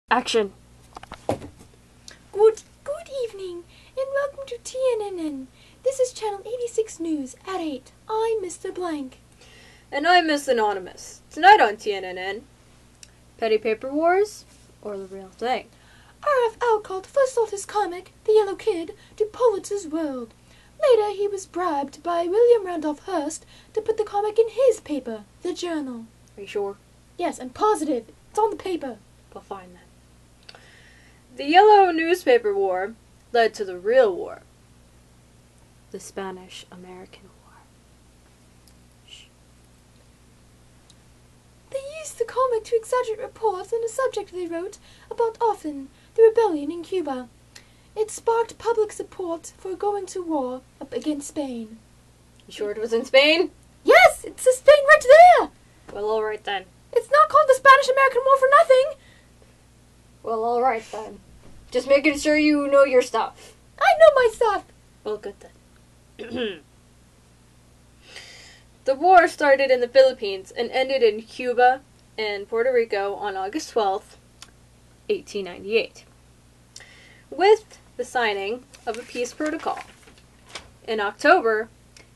Action. Good evening, and welcome to TNNN. This is Channel 86 News at 8. I'm Mr. Blank. And I'm Miss Anonymous. Tonight on TNNN, Petty Paper Wars, or the real thing. R.F. Alcott first sold his comic, The Yellow Kid, to Pulitzer's World. Later, he was bribed by William Randolph Hearst to put the comic in his paper, The Journal. Are you sure? Yes, I'm positive. It's on the paper. We'll find that. The Yellow Newspaper War led to the real war, the Spanish-American War. Shh. They used the comic to exaggerate reports on a subject they wrote about often, the rebellion in Cuba. It sparked public support for going to war up against Spain. You sure it was in Spain? Yes, it's in Spain right there! Well, alright then. It's not called the Spanish-American War for nothing! Well, alright then. Just making sure you know your stuff. I know my stuff! Well, good then. The war started in the Philippines and ended in Cuba and Puerto Rico on August 12th, 1898, with the signing of a peace protocol. In October,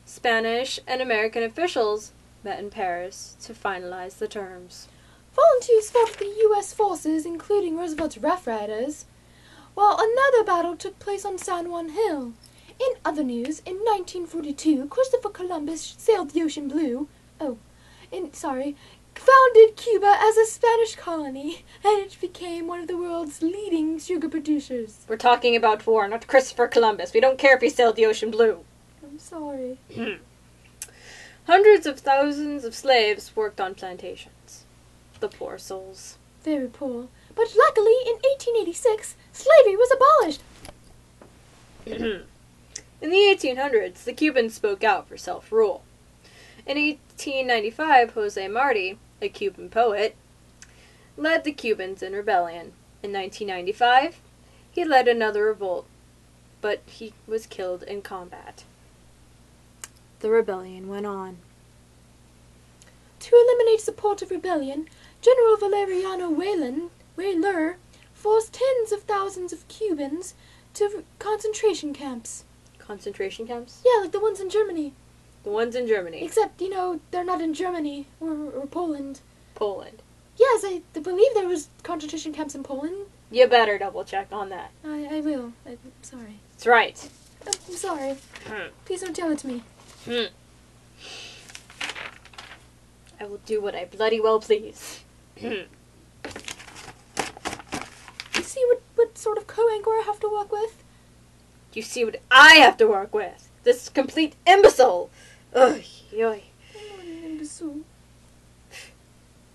Spanish and American officials met in Paris to finalize the terms. Volunteers fought for the U.S. forces, including Roosevelt's Rough Riders, while another battle took place on San Juan Hill. In other news, in 1942, Christopher Columbus sailed the ocean blue. Founded Cuba as a Spanish colony, and it became one of the world's leading sugar producers. We're talking about war, not Christopher Columbus. We don't care if he sailed the ocean blue. I'm sorry. Hundreds of thousands of slaves worked on plantations. The poor souls. Very poor. But luckily, in 1886, slavery was abolished. In the 1800s, the Cubans spoke out for self-rule. In 1895, Jose Marti, a Cuban poet, led the Cubans in rebellion. In 1995, he led another revolt, but he was killed in combat. The rebellion went on. To eliminate support of rebellion, General Valeriano Weyler forced tens of thousands of Cubans to concentration camps. Concentration camps? Yeah, like the ones in Germany. The ones in Germany. Except, they're not in Germany or Poland. Poland. Yes, I believe there was concentration camps in Poland. You better double check on that. I will. I'm sorry. That's right. I'm sorry. Please don't tell it to me. I will do what I bloody well please. You see what sort of co-anchor I have to work with? You see what I have to work with? This complete imbecile! Ugh, yoy. I'm not an imbecile.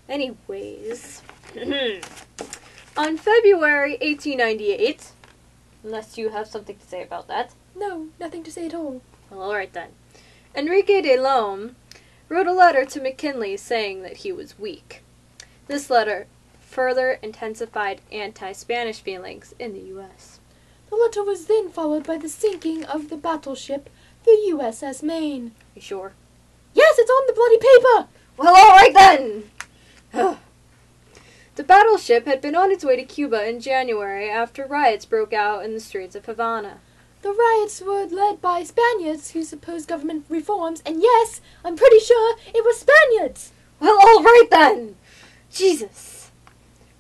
Anyways, on February 1898, unless you have something to say about that. No, nothing to say at all. Well, alright then. Enrique de Lome wrote a letter to McKinley saying that he was weak. This letter further intensified anti-Spanish feelings in the U.S. The letter was then followed by the sinking of the battleship, the USS Maine. You sure? Yes, it's on the bloody paper! Well, alright then! The battleship had been on its way to Cuba in January after riots broke out in the streets of Havana. The riots were led by Spaniards who supposed government reforms, and yes, I'm pretty sure it was Spaniards! Well, alright then! Jesus!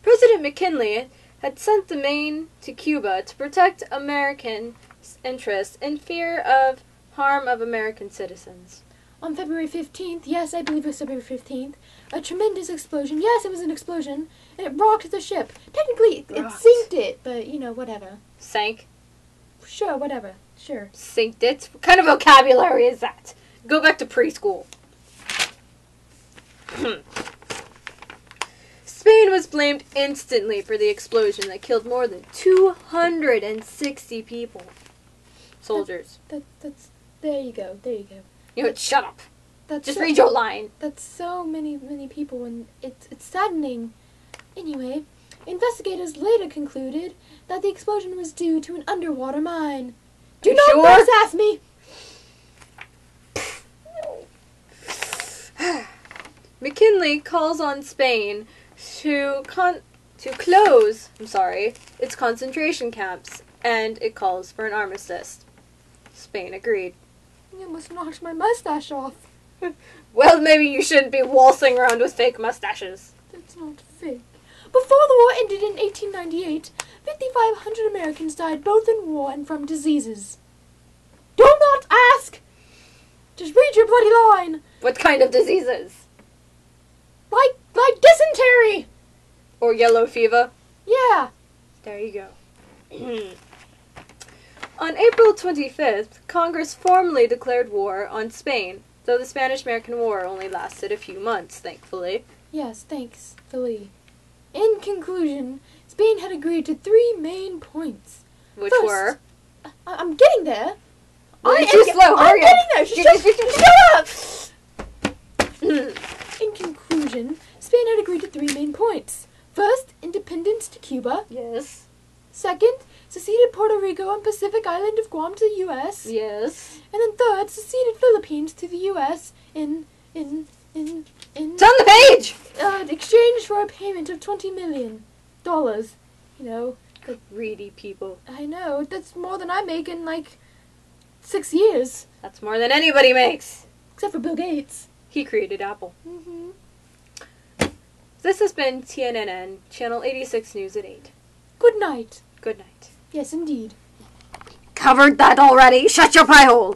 President McKinley had sent the Maine to Cuba to protect American interests in fear of harm of American citizens. On February 15th, yes, I believe it was February 15th, a tremendous explosion, yes, it was an explosion, and it rocked the ship. Technically, it sinked it, but, whatever. Sank? Sure, whatever, sure. Sinked it? What kind of vocabulary is that? Go back to preschool. Spain was blamed instantly for the explosion that killed more than 260 people. Soldiers. That's there you go. Shut up. Just So, read your line. That's so many people, and it's saddening. Anyway, investigators later concluded that the explosion was due to an underwater mine. Do not cross ask me! McKinley calls on Spain to to close, its concentration camps, and it calls for an armistice. Spain agreed. You almost knocked my mustache off. Well, maybe you shouldn't be waltzing around with fake mustaches. That's not fake. Before the war ended in 1898, 5,500 Americans died both in war and from diseases. Do not ask! Just read your bloody line! What kind of diseases? Like dysentery! Or yellow fever? Yeah. There you go. On April 25th, Congress formally declared war on Spain, though the Spanish-American War only lasted a few months, thankfully. Yes, thanks, Philly. In conclusion, Spain had agreed to 3 main points. Which First, were? I'm getting there. You're too slow, I'm hurry up. getting there. Shut up! In conclusion, Spain had agreed to 3 main points. First, independence to Cuba. Yes. Second, seceded Puerto Rico and Pacific Island of Guam to the U.S. Yes. And then third, seceded Philippines to the U.S. in It's on the page! exchange for a payment of $20 million. You know. Greedy people. I know, that's more than I make in, 6 years. That's more than anybody makes. Except for Bill Gates. He created Apple. Mm-hmm. This has been TNNN, Channel 86 News at 8. Good night. Good night. Yes, indeed. Covered that already. Shut your pie hole.